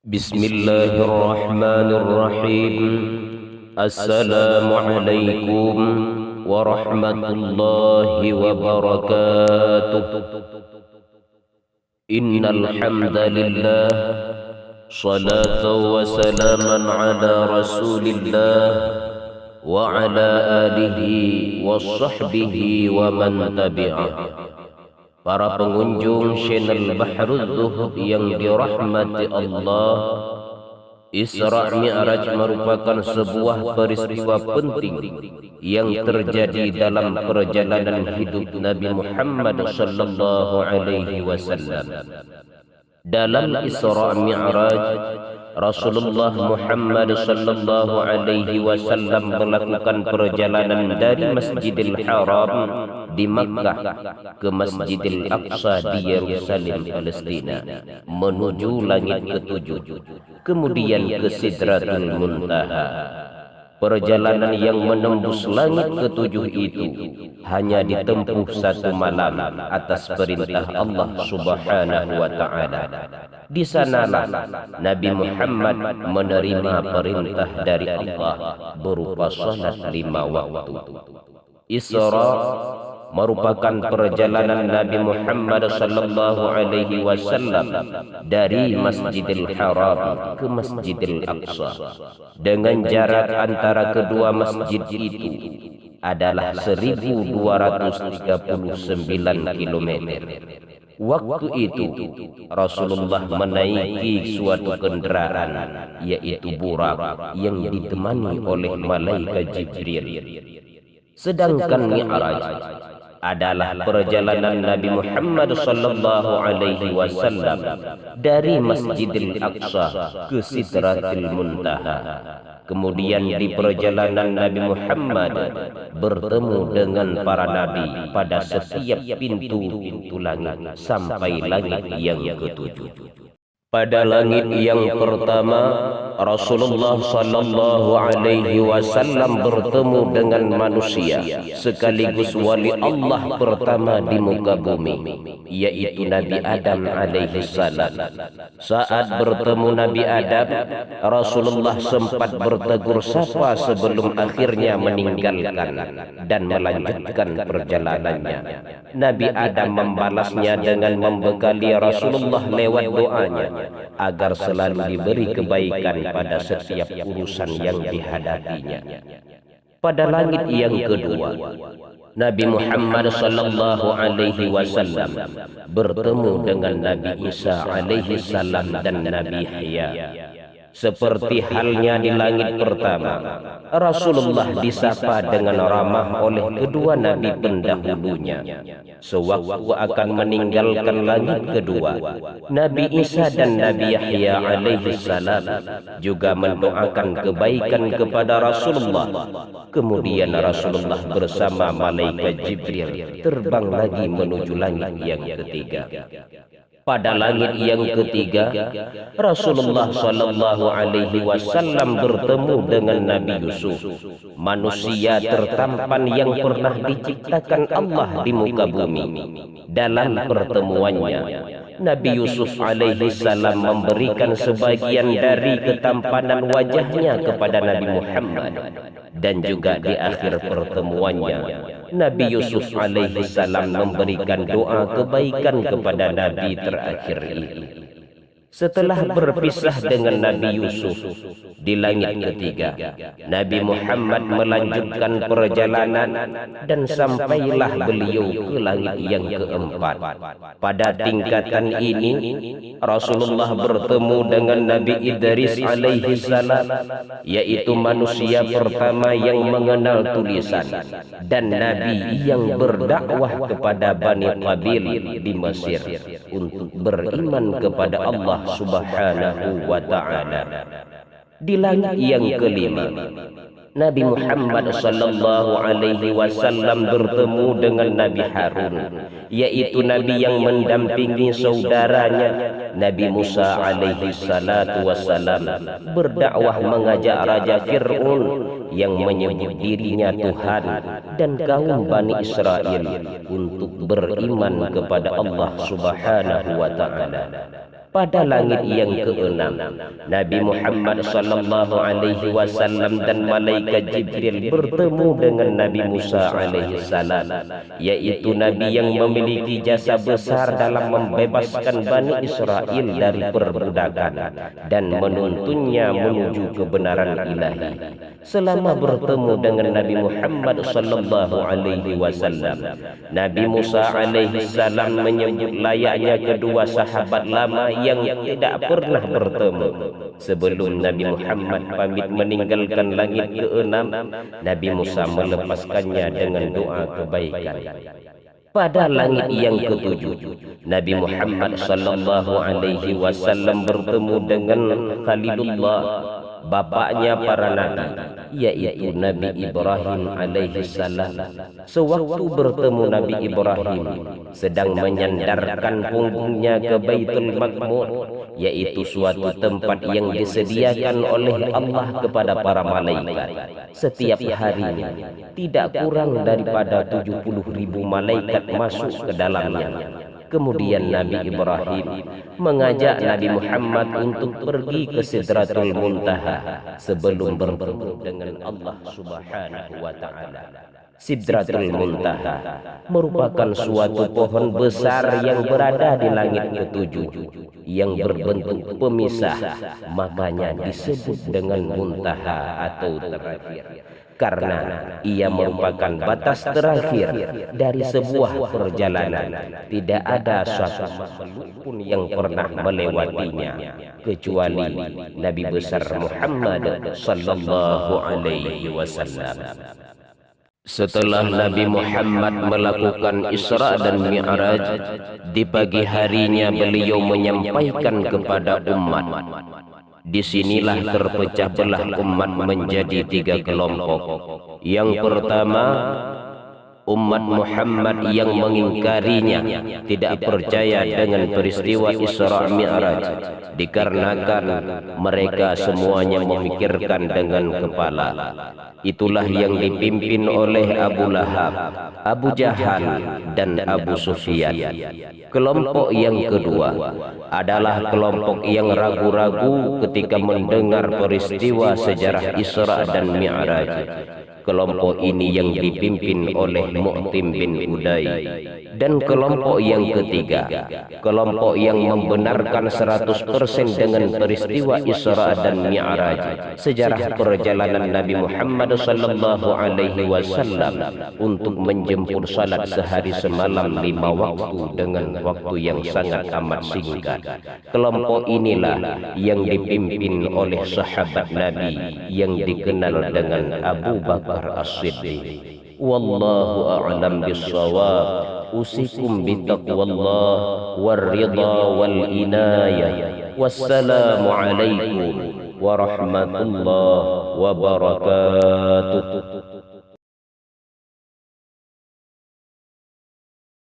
Bismillahirrahmanirrahim. Assalamualaikum warahmatullahi wabarakatuh. Innal hamdalillah, salatan wa salaman ala Rasulillah wa ala alihi wa sahbihi wa man tabi'ah. Para pengunjung channel Bahrul Zuhud yang dirahmati Allah, Isra Mi'raj merupakan sebuah peristiwa penting yang terjadi dalam perjalanan hidup Nabi Muhammad sallallahu alaihi wasallam. Dalam Isra Mi'raj, Rasulullah Muhammad sallallahu alaihi wasallam melakukan perjalanan dari Masjidil Haram di Makkah ke Masjidil Aqsa di Yerusalem, Palestina, menuju langit ketujuh, kemudian ke Sidratul Muntaha. Perjalanan yang menembus langit ketujuh itu hanya ditempuh satu malam atas perintah Allah Subhanahu wa Ta'ala. Di sanalah Nabi Muhammad menerima perintah dari Allah berupa salat 5 waktu. Isra merupakan perjalanan Nabi Muhammad sallallahu alaihi wasallam dari Masjidil Haram ke Masjidil Aqsa. Dengan jarak antara kedua masjid itu adalah 1239 km. Waktu itu Rasulullah menaiki suatu kendaraan, yaitu burak yang ditemani oleh malaikat Jibril. Sedangkan Mi'raj adalah perjalanan Nabi Muhammad sallallahu alaihi wasallam dari Masjidil Aqsa ke Sidratul Muntaha. Kemudian di perjalanan Nabi Muhammad bertemu dengan para nabi pada setiap pintu-pintu langit sampai langit yang ketujuh. Pada langit yang pertama, Rasulullah sallallahu alaihi wasallam bertemu dengan manusia sekaligus wali Allah pertama di muka bumi, yaitu Nabi Adam alaihi salam. Saat bertemu Nabi Adam, Rasulullah sempat bertegur sapa sebelum akhirnya meninggalkan dan melanjutkan perjalanannya. Nabi Adam membalasnya dengan membekali Rasulullah lewat doanya agar selalu diberi kebaikan pada setiap urusan yang dihadapinya. Pada langit yang kedua, Nabi Muhammad sallallahu alaihi wasallam bertemu dengan Nabi Isa alaihi salam dan Nabi Yahya. Seperti halnya di langit pertama, Rasulullah disapa dengan ramah oleh kedua nabi pendahulunya. Sewaktu akan meninggalkan langit kedua, Nabi Isa dan Nabi Yahya alaihi salam juga mendoakan kebaikan kepada Rasulullah. Kemudian Rasulullah bersama malaikat Jibril terbang lagi menuju langit yang ketiga. Pada langit yang ketiga, Rasulullah sallallahu alaihi wasallam bertemu dengan Nabi Yusuf, manusia tertampan yang pernah diciptakan Allah di muka bumi. Dalam pertemuannya, Nabi Yusuf alaihi salam memberikan sebagian dari ketampanan wajahnya kepada Nabi Muhammad. Dan juga di akhir pertemuannya, Nabi Yusuf alaihi salam memberikan doa kebaikan kepada Nabi terakhir itu. Setelah berpisah dengan Nabi Yusuf di langit ketiga, Nabi Muhammad melanjutkan perjalanan dan sampailah beliau ke langit yang keempat. Pada tingkatan ini, Rasulullah bertemu dengan Nabi Idris alaihi salam, yaitu manusia pertama yang mengenal tulisan dan Nabi yang berdakwah kepada Bani Qabil di Mesir untuk beriman kepada Allah Subhanahu wa Ta'ala. Di langit yang kelima, Nabi Muhammad sallallahu alaihi wasallam bertemu dengan Nabi Harun, yaitu Nabi yang mendampingi saudaranya Nabi Musa alaihi salatu wassalam berdakwah mengajak Raja Fir'aun yang menyebut dirinya Tuhan dan kaum Bani Israel untuk beriman kepada Allah Subhanahu wa Ta'ala. Pada langit yang keenam, Nabi Muhammad sallallahu alaihi wasallam dan malaikat Jibril bertemu dengan Nabi Musa alaihi salam, yaitu nabi yang memiliki jasa besar dalam membebaskan Bani Israel dari perbudakan dan menuntunnya menuju kebenaran ilahi. Selama bertemu dengan Nabi Muhammad sallallahu alaihi wasallam, Nabi Musa alaihi salam menyebut layaknya kedua sahabat lama yang tidak pernah bertemu. Sebelum Nabi Muhammad pamit meninggalkan langit keenam, Nabi Musa melepaskannya dengan doa kebaikan. Pada langit yang ketujuh, Nabi Muhammad sallallahu alaihi wasallam bertemu dengan Khalilullah, bapaknya para nabi, yaitu Nabi Ibrahim alaihi salam. Sewaktu bertemu Nabi Ibrahim sedang menyandarkan punggungnya ke Baitul Maqmur, yaitu suatu tempat yang disediakan oleh Allah kepada para malaikat. Setiap harinya tidak kurang daripada 70.000 malaikat masuk ke dalamnya. Kemudian Nabi Ibrahim mengajak Nabi Muhammad untuk pergi ke Sidratul Muntaha sebelum bertemu dengan Allah Subhanahu wa taala. Sidratul Muntaha merupakan suatu pohon besar yang berada di langit ketujuh yang berbentuk pemisah, makanya disebut dengan muntaha atau terakhir, karena ia merupakan batas terakhir dari sebuah perjalanan. Tidak ada suatu makhluk pun yang pernah melewatinya kecuali Nabi besar Muhammad sallallahu alaihi wasallam. Setelah Nabi Muhammad melakukan Isra dan Mi'raj, di pagi harinya beliau menyampaikan kepada umat. Disinilah terpecah belah umat menjadi 3 kelompok. Yang pertama, umat Muhammad yang mengingkarinya, tidak percaya dengan peristiwa Isra Mi'raj, dikarenakan mereka semuanya memikirkan dengan kepala. Itulah yang dipimpin oleh Abu Lahab, Abu Jahal, dan Abu Sufyan. Kelompok yang kedua adalah kelompok yang ragu-ragu ketika mendengar peristiwa sejarah Isra dan Mi'raj. Kelompok ini yang dipimpin oleh Mu'tim bin Uday. Dan kelompok yang ketiga, kelompok yang membenarkan 100% dengan peristiwa Isra dan Mi'raj, sejarah perjalanan Nabi Muhammad sallallahu alaihi wasallam untuk menjemput salat sehari semalam 5 waktu dengan waktu yang sangat amat singkat. Kelompok inilah yang dipimpin oleh sahabat Nabi yang dikenal dengan Abu Bakar As-Siddiq. Wallahu a'lam bis-shawab. Usikum bitaqwallah war-ridha wal-inayah. Wassalamu alaikum warahmatullahi wabarakatuh.